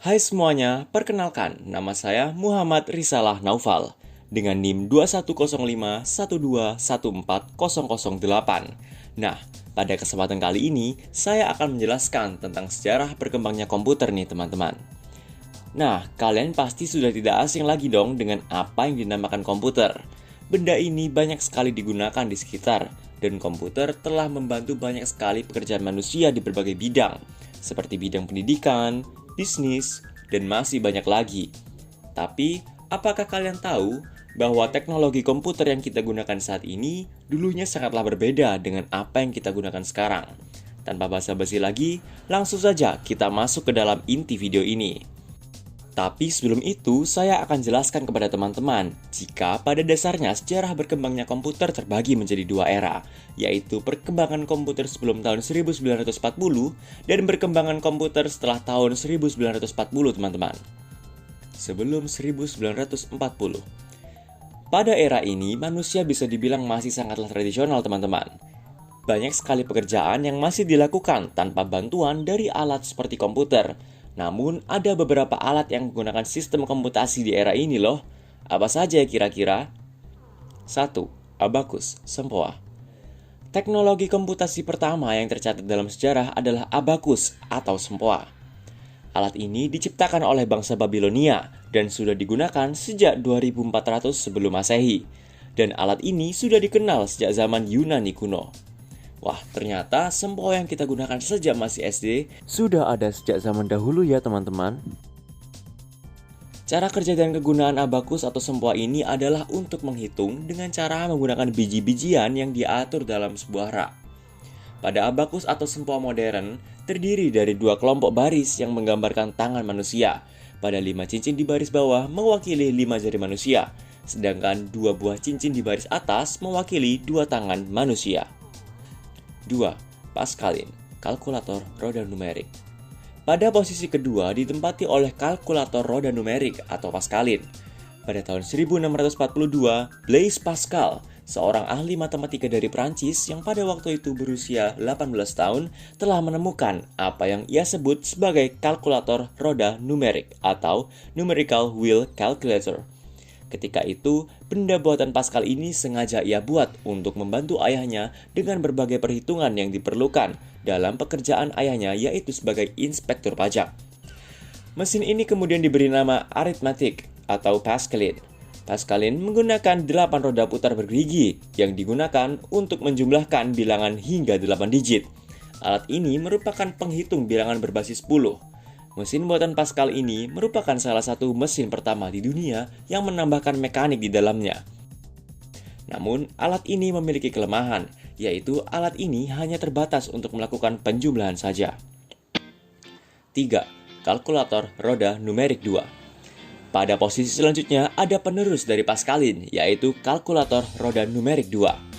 Hai semuanya, perkenalkan, nama saya Muhammad Risalah Naufal dengan NIM 210512140008. Nah, pada kesempatan kali ini, saya akan menjelaskan tentang sejarah berkembangnya komputer nih teman-teman. Nah, kalian pasti sudah tidak asing lagi dong dengan apa yang dinamakan komputer. Benda ini banyak sekali digunakan di sekitar, dan komputer telah membantu banyak sekali pekerjaan manusia di berbagai bidang, seperti bidang pendidikan, bisnis, dan masih banyak lagi. Tapi, apakah kalian tahu bahwa teknologi komputer yang kita gunakan saat ini dulunya sangatlah berbeda dengan apa yang kita gunakan sekarang? Tanpa basa-basi lagi, langsung saja kita masuk ke dalam inti video ini. Tapi sebelum itu, saya akan jelaskan kepada teman-teman jika pada dasarnya sejarah berkembangnya komputer terbagi menjadi dua era, yaitu perkembangan komputer sebelum tahun 1940 dan perkembangan komputer setelah tahun 1940, teman-teman. Sebelum 1940. Pada era ini, manusia bisa dibilang masih sangatlah tradisional, teman-teman. Banyak sekali pekerjaan yang masih dilakukan tanpa bantuan dari alat seperti komputer. Namun, ada beberapa alat yang menggunakan sistem komputasi di era ini loh. Apa saja kira-kira? 1. Abakus, sempoa. Teknologi komputasi pertama yang tercatat dalam sejarah adalah abakus atau sempoa. Alat ini diciptakan oleh bangsa Babilonia dan sudah digunakan sejak 2400 sebelum Masehi. Dan alat ini sudah dikenal sejak zaman Yunani kuno. Wah, ternyata sempoa yang kita gunakan sejak masih SD sudah ada sejak zaman dahulu ya teman-teman. Cara kerja dan kegunaan abakus atau sempoa ini adalah untuk menghitung dengan cara menggunakan biji-bijian yang diatur dalam sebuah rak. Pada abakus atau sempoa modern, terdiri dari dua kelompok baris yang menggambarkan tangan manusia. Pada 5 cincin di baris bawah mewakili 5 jari manusia, sedangkan 2 buah cincin di baris atas mewakili 2 tangan manusia. 2. Pascalin, kalkulator roda numerik. Pada posisi kedua ditempati oleh kalkulator roda numerik atau Pascalin. Pada tahun 1642, Blaise Pascal, seorang ahli matematika dari Prancis yang pada waktu itu berusia 18 tahun, telah menemukan apa yang ia sebut sebagai kalkulator roda numerik atau numerical wheel calculator. Ketika itu, benda buatan Pascal ini sengaja ia buat untuk membantu ayahnya dengan berbagai perhitungan yang diperlukan dalam pekerjaan ayahnya, yaitu sebagai inspektur pajak. Mesin ini kemudian diberi nama arithmetic atau Pascalin. Pascalin menggunakan 8 roda putar bergerigi yang digunakan untuk menjumlahkan bilangan hingga 8 digit. Alat ini merupakan penghitung bilangan berbasis 10. Mesin buatan Pascal ini merupakan salah satu mesin pertama di dunia yang menambahkan mekanik di dalamnya. Namun, alat ini memiliki kelemahan, yaitu alat ini hanya terbatas untuk melakukan penjumlahan saja. 3. Kalkulator roda numerik 2. Pada posisi selanjutnya ada penerus dari Pascalin, yaitu kalkulator roda numerik 2.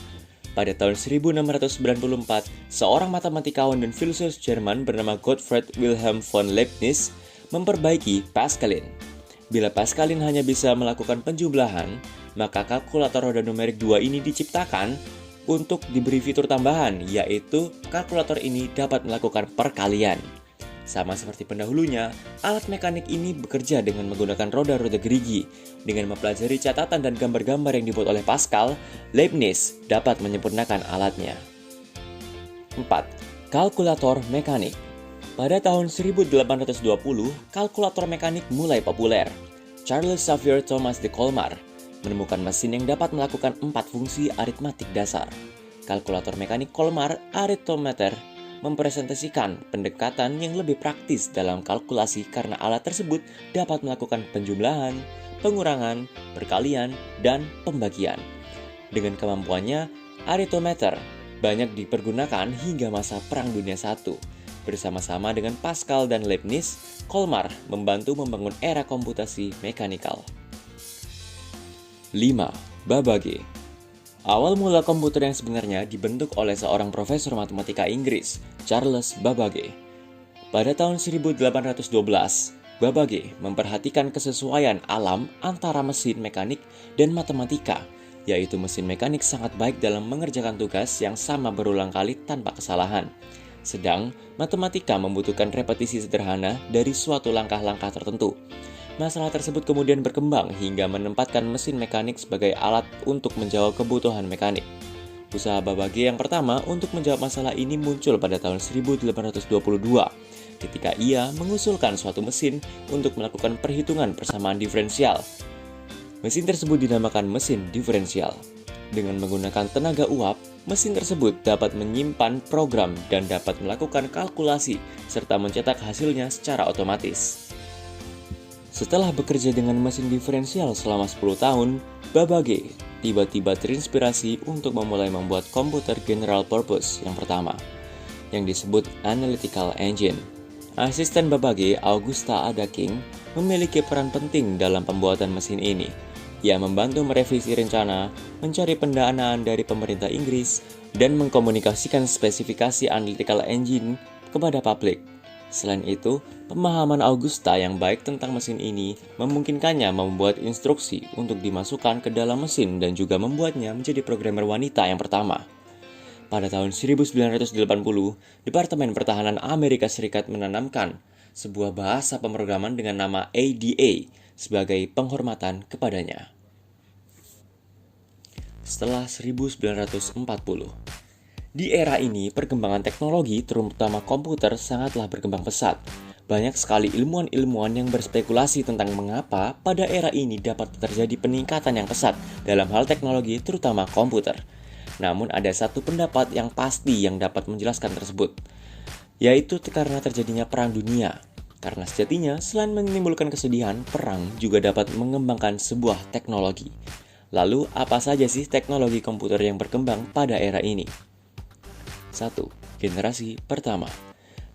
Pada tahun 1694, seorang matematikawan dan filsuf Jerman bernama Gottfried Wilhelm von Leibniz memperbaiki Pascalin. Bila Pascalin hanya bisa melakukan penjumlahan, maka kalkulator roda numerik 2 ini diciptakan untuk diberi fitur tambahan, yaitu kalkulator ini dapat melakukan perkalian. Sama seperti pendahulunya, alat mekanik ini bekerja dengan menggunakan roda-roda gerigi. Dengan mempelajari catatan dan gambar-gambar yang dibuat oleh Pascal, Leibniz dapat menyempurnakan alatnya. 4. Kalkulator mekanik. Pada tahun 1820, kalkulator mekanik mulai populer. Charles Xavier Thomas de Colmar menemukan mesin yang dapat melakukan 4 fungsi aritmatik dasar. Kalkulator mekanik Colmar arithmeter mempresentasikan pendekatan yang lebih praktis dalam kalkulasi karena alat tersebut dapat melakukan penjumlahan, pengurangan, perkalian, dan pembagian. Dengan kemampuannya, arithmeter banyak dipergunakan hingga masa Perang Dunia I. Bersama-sama dengan Pascal dan Leibniz, Colmar membantu membangun era komputasi mekanikal. 5. Babbage. Awal mula komputer yang sebenarnya dibentuk oleh seorang profesor matematika Inggris, Charles Babbage. Pada tahun 1812, Babbage memperhatikan kesesuaian alam antara mesin mekanik dan matematika, yaitu mesin mekanik sangat baik dalam mengerjakan tugas yang sama berulang kali tanpa kesalahan. Sedang matematika membutuhkan repetisi sederhana dari suatu langkah-langkah tertentu. Masalah tersebut kemudian berkembang hingga menempatkan mesin mekanik sebagai alat untuk menjawab kebutuhan mekanik. Usaha Babbage yang pertama untuk menjawab masalah ini muncul pada tahun 1822 ketika ia mengusulkan suatu mesin untuk melakukan perhitungan persamaan diferensial. Mesin tersebut dinamakan mesin diferensial. Dengan menggunakan tenaga uap, mesin tersebut dapat menyimpan program dan dapat melakukan kalkulasi serta mencetak hasilnya secara otomatis. Setelah bekerja dengan mesin diferensial selama 10 tahun, Babbage tiba-tiba terinspirasi untuk memulai membuat komputer general purpose yang pertama, yang disebut Analytical Engine. Asisten Babbage, Augusta Ada King, memiliki peran penting dalam pembuatan mesin ini. Ia membantu merevisi rencana, mencari pendanaan dari pemerintah Inggris, dan mengkomunikasikan spesifikasi Analytical Engine kepada publik. Selain itu, pemahaman Augusta yang baik tentang mesin ini memungkinkannya membuat instruksi untuk dimasukkan ke dalam mesin dan juga membuatnya menjadi programmer wanita yang pertama. Pada tahun 1980, Departemen Pertahanan Amerika Serikat menanamkan sebuah bahasa pemrograman dengan nama ADA sebagai penghormatan kepadanya. Setelah 1940, di era ini, perkembangan teknologi, terutama komputer, sangatlah berkembang pesat. Banyak sekali ilmuwan-ilmuwan yang berspekulasi tentang mengapa pada era ini dapat terjadi peningkatan yang pesat dalam hal teknologi, terutama komputer. Namun ada satu pendapat yang pasti yang dapat menjelaskan tersebut, yaitu karena terjadinya perang dunia. Karena sejatinya, selain menimbulkan kesedihan, perang juga dapat mengembangkan sebuah teknologi. Lalu, apa saja sih teknologi komputer yang berkembang pada era ini? 1. Generasi pertama.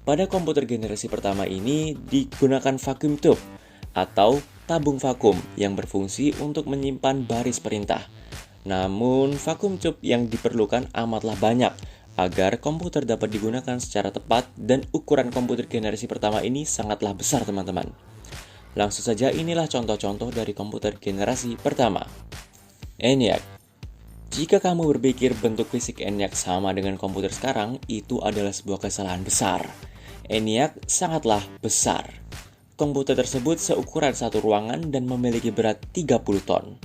Pada komputer generasi pertama ini digunakan vacuum tube atau tabung vakum yang berfungsi untuk menyimpan baris perintah. Namun, vacuum tube yang diperlukan amatlah banyak agar komputer dapat digunakan secara tepat dan ukuran komputer generasi pertama ini sangatlah besar, teman-teman. Langsung saja inilah contoh-contoh dari komputer generasi pertama. ENIAC. Jika kamu berpikir bentuk fisik ENIAC sama dengan komputer sekarang, itu adalah sebuah kesalahan besar. ENIAC sangatlah besar. Komputer tersebut seukuran satu ruangan dan memiliki berat 30 ton.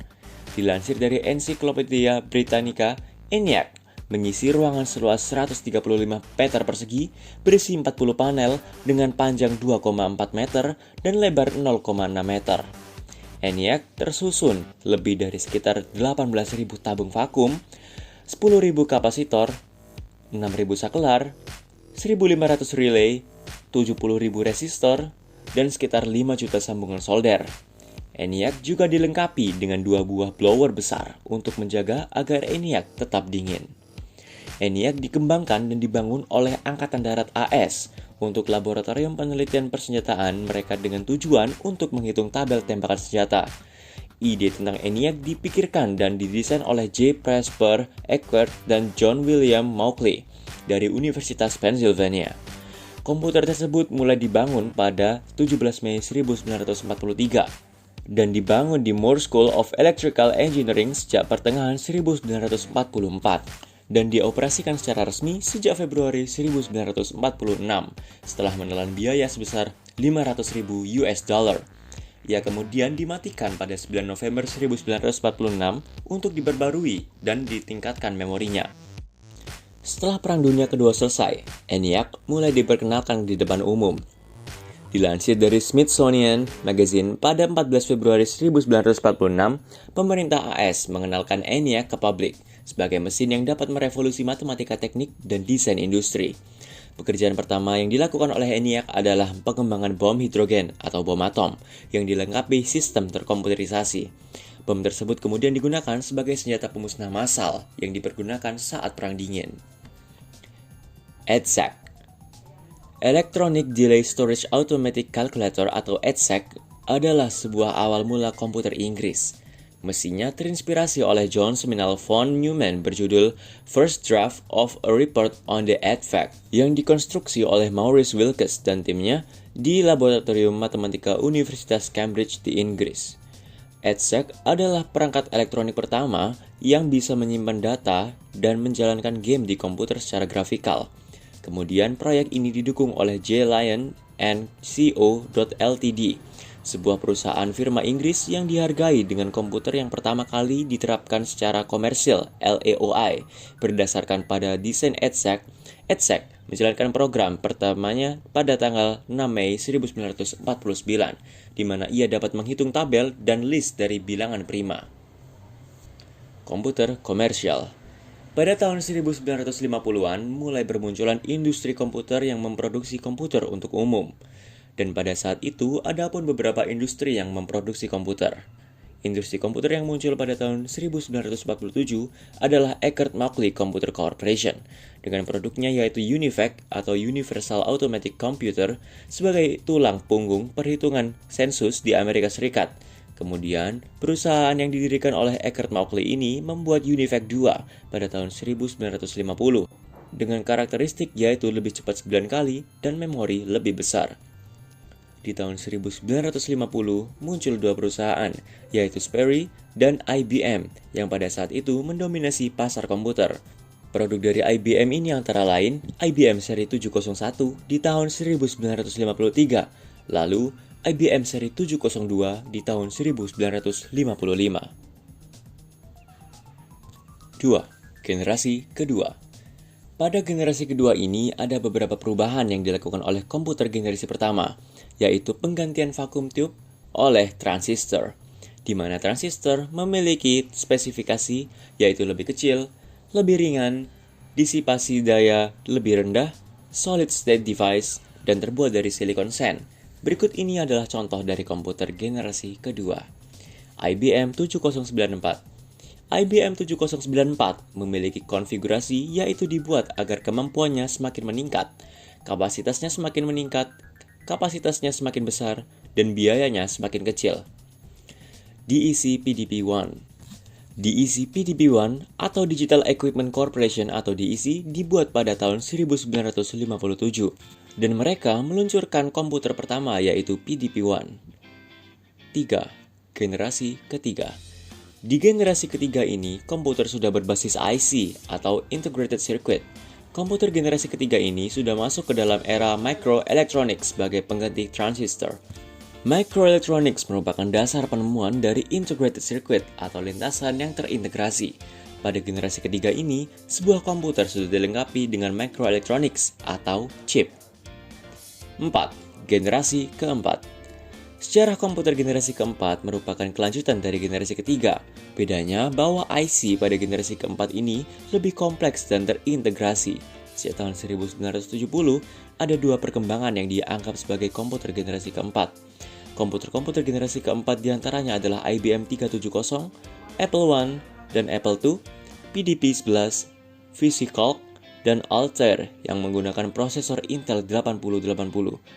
Dilansir dari Encyclopedia Britannica, ENIAC mengisi ruangan seluas 135 meter persegi, berisi 40 panel dengan panjang 2,4 meter dan lebar 0,6 meter. ENIAC tersusun lebih dari sekitar 18.000 tabung vakum, 10.000 kapasitor, 6.000 saklar, 1.500 relay, 70.000 resistor, dan sekitar 5 juta sambungan solder. ENIAC juga dilengkapi dengan 2 buah blower besar untuk menjaga agar ENIAC tetap dingin. ENIAC dikembangkan dan dibangun oleh Angkatan Darat AS untuk laboratorium penelitian persenjataan mereka dengan tujuan untuk menghitung tabel tembakan senjata. Ide tentang ENIAC dipikirkan dan didesain oleh J. Presper Eckert dan John William Mauchly dari Universitas Pennsylvania. Komputer tersebut mulai dibangun pada 17 Mei 1943 dan dibangun di Moore School of Electrical Engineering sejak pertengahan 1944 dan dioperasikan secara resmi sejak Februari 1946 setelah menelan biaya sebesar $500.000. Ia kemudian dimatikan pada 9 November 1946 untuk diperbarui dan ditingkatkan memorinya. Setelah Perang Dunia Kedua selesai, ENIAC mulai diperkenalkan di depan umum. Dilansir dari Smithsonian Magazine pada 14 Februari 1946, pemerintah AS mengenalkan ENIAC ke publik sebagai mesin yang dapat merevolusi matematika teknik dan desain industri. Pekerjaan pertama yang dilakukan oleh ENIAC adalah pengembangan bom hidrogen atau bom atom yang dilengkapi sistem terkomputerisasi. Bom tersebut kemudian digunakan sebagai senjata pemusnah massal yang dipergunakan saat Perang Dingin. EDSAC. Electronic Delay Storage Automatic Calculator atau EDSAC adalah sebuah awal mula komputer Inggris. Mesinnya terinspirasi oleh John Seminal von Neumann berjudul First Draft of a Report on the EDSAC yang dikonstruksi oleh Maurice Wilkes dan timnya di Laboratorium Matematika Universitas Cambridge di Inggris. EDSAC adalah perangkat elektronik pertama yang bisa menyimpan data dan menjalankan game di komputer secara grafikal. Kemudian proyek ini didukung oleh J. Lion and Co. Ltd, sebuah perusahaan firma Inggris yang dihargai dengan komputer yang pertama kali diterapkan secara komersil (LAOI) berdasarkan pada desain EDSEC. EDSEC menjalankan program pertamanya pada tanggal 6 Mei 1949, di mana ia dapat menghitung tabel dan list dari bilangan prima. Komputer komersial. Pada tahun 1950-an, mulai bermunculan industri komputer yang memproduksi komputer untuk umum. Dan pada saat itu, ada pun beberapa industri yang memproduksi komputer. Industri komputer yang muncul pada tahun 1947 adalah Eckert-Mauchly Computer Corporation, dengan produknya yaitu UNIVAC atau Universal Automatic Computer sebagai tulang punggung perhitungan sensus di Amerika Serikat. Kemudian, perusahaan yang didirikan oleh Eckert-Mauchly ini membuat UNIVAC 2 pada tahun 1950, dengan karakteristik yaitu lebih cepat 9 kali dan memori lebih besar. Di tahun 1950 muncul dua perusahaan, yaitu Sperry dan IBM, yang pada saat itu mendominasi pasar komputer. Produk dari IBM ini antara lain IBM seri 701 di tahun 1953, lalu IBM seri 702 di tahun 1955. 2. Generasi kedua. Pada generasi kedua ini ada beberapa perubahan yang dilakukan oleh komputer generasi pertama, yaitu penggantian vacuum tube oleh transistor, di mana transistor memiliki spesifikasi yaitu lebih kecil, lebih ringan, disipasi daya lebih rendah, solid state device, dan terbuat dari silicon sand. Berikut ini adalah contoh dari komputer generasi kedua. IBM 7094. IBM 7094 memiliki konfigurasi yaitu dibuat agar kemampuannya semakin meningkat, kapasitasnya semakin meningkat, kapasitasnya semakin besar, dan biayanya semakin kecil. DEC PDP-1. DEC PDP-1 atau Digital Equipment Corporation atau DEC dibuat pada tahun 1957 dan mereka meluncurkan komputer pertama yaitu PDP-1. 3. Generasi ketiga. Di generasi ketiga ini, komputer sudah berbasis IC atau Integrated Circuit. Komputer generasi ketiga ini sudah masuk ke dalam era microelectronics sebagai pengganti transistor. Microelectronics merupakan dasar penemuan dari integrated circuit atau lintasan yang terintegrasi. Pada generasi ketiga ini, sebuah komputer sudah dilengkapi dengan microelectronics atau chip. 4. Generasi keempat. Sejarah komputer generasi keempat merupakan kelanjutan dari generasi ketiga. Bedanya bahwa IC pada generasi keempat ini lebih kompleks dan terintegrasi. Sejak tahun 1970, ada dua perkembangan yang dianggap sebagai komputer generasi keempat. Komputer-komputer generasi keempat diantaranya adalah IBM 370, Apple I, dan Apple II, PDP-11, VisiCalc, dan Altair yang menggunakan prosesor Intel 8080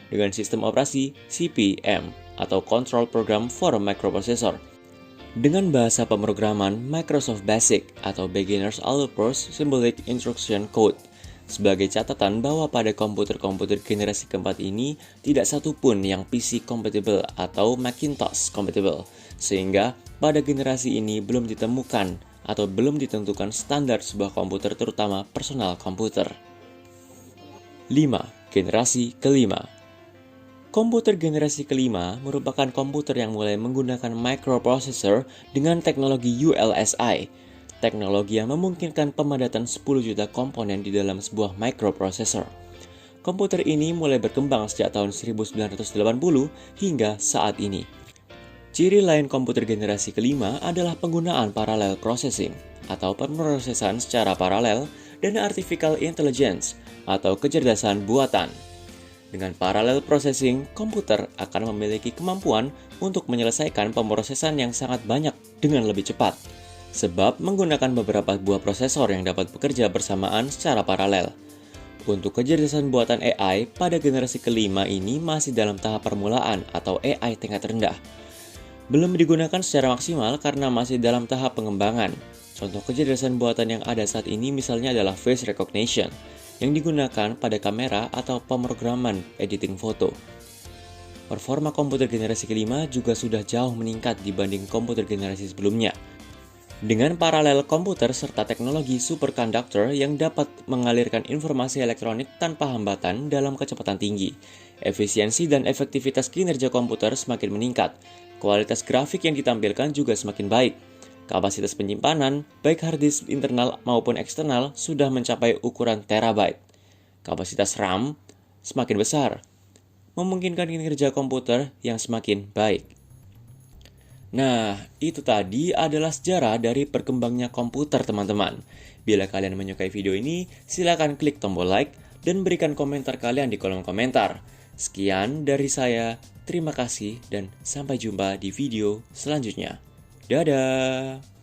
dengan sistem operasi CP/M atau Control Program for Microprocessor. Dengan bahasa pemrograman Microsoft BASIC atau Beginner's Algebra Symbolic Instruction Code. Sebagai catatan bahwa pada komputer-komputer generasi keempat ini tidak satu pun yang PC compatible atau Macintosh compatible, sehingga pada generasi ini belum ditemukan atau belum ditentukan standar sebuah komputer terutama personal komputer. 5. Generasi kelima. Komputer generasi kelima merupakan komputer yang mulai menggunakan microprocessor dengan teknologi ULSI, teknologi yang memungkinkan pemadatan 10 juta komponen di dalam sebuah microprocessor. Komputer ini mulai berkembang sejak tahun 1980 hingga saat ini. Ciri lain komputer generasi kelima adalah penggunaan parallel processing atau pemrosesan secara paralel dan artificial intelligence atau kecerdasan buatan. Dengan parallel processing, komputer akan memiliki kemampuan untuk menyelesaikan pemrosesan yang sangat banyak dengan lebih cepat, sebab menggunakan beberapa buah prosesor yang dapat bekerja bersamaan secara paralel. Untuk kecerdasan buatan AI pada generasi kelima ini masih dalam tahap permulaan atau AI tingkat rendah. Belum digunakan secara maksimal karena masih dalam tahap pengembangan. Contoh kecerdasan buatan yang ada saat ini misalnya adalah face recognition, yang digunakan pada kamera atau pemrograman editing foto. Performa komputer generasi kelima juga sudah jauh meningkat dibanding komputer generasi sebelumnya. Dengan paralel komputer serta teknologi superconductor yang dapat mengalirkan informasi elektronik tanpa hambatan dalam kecepatan tinggi, efisiensi dan efektivitas kinerja komputer semakin meningkat. Kualitas grafik yang ditampilkan juga semakin baik. Kapasitas penyimpanan, baik hard disk internal maupun eksternal, sudah mencapai ukuran terabyte. Kapasitas RAM semakin besar, memungkinkan kinerja komputer yang semakin baik. Nah, itu tadi adalah sejarah dari berkembangnya komputer, teman-teman. Bila kalian menyukai video ini, silakan klik tombol like dan berikan komentar kalian di kolom komentar. Sekian dari saya, terima kasih dan sampai jumpa di video selanjutnya. Dadah!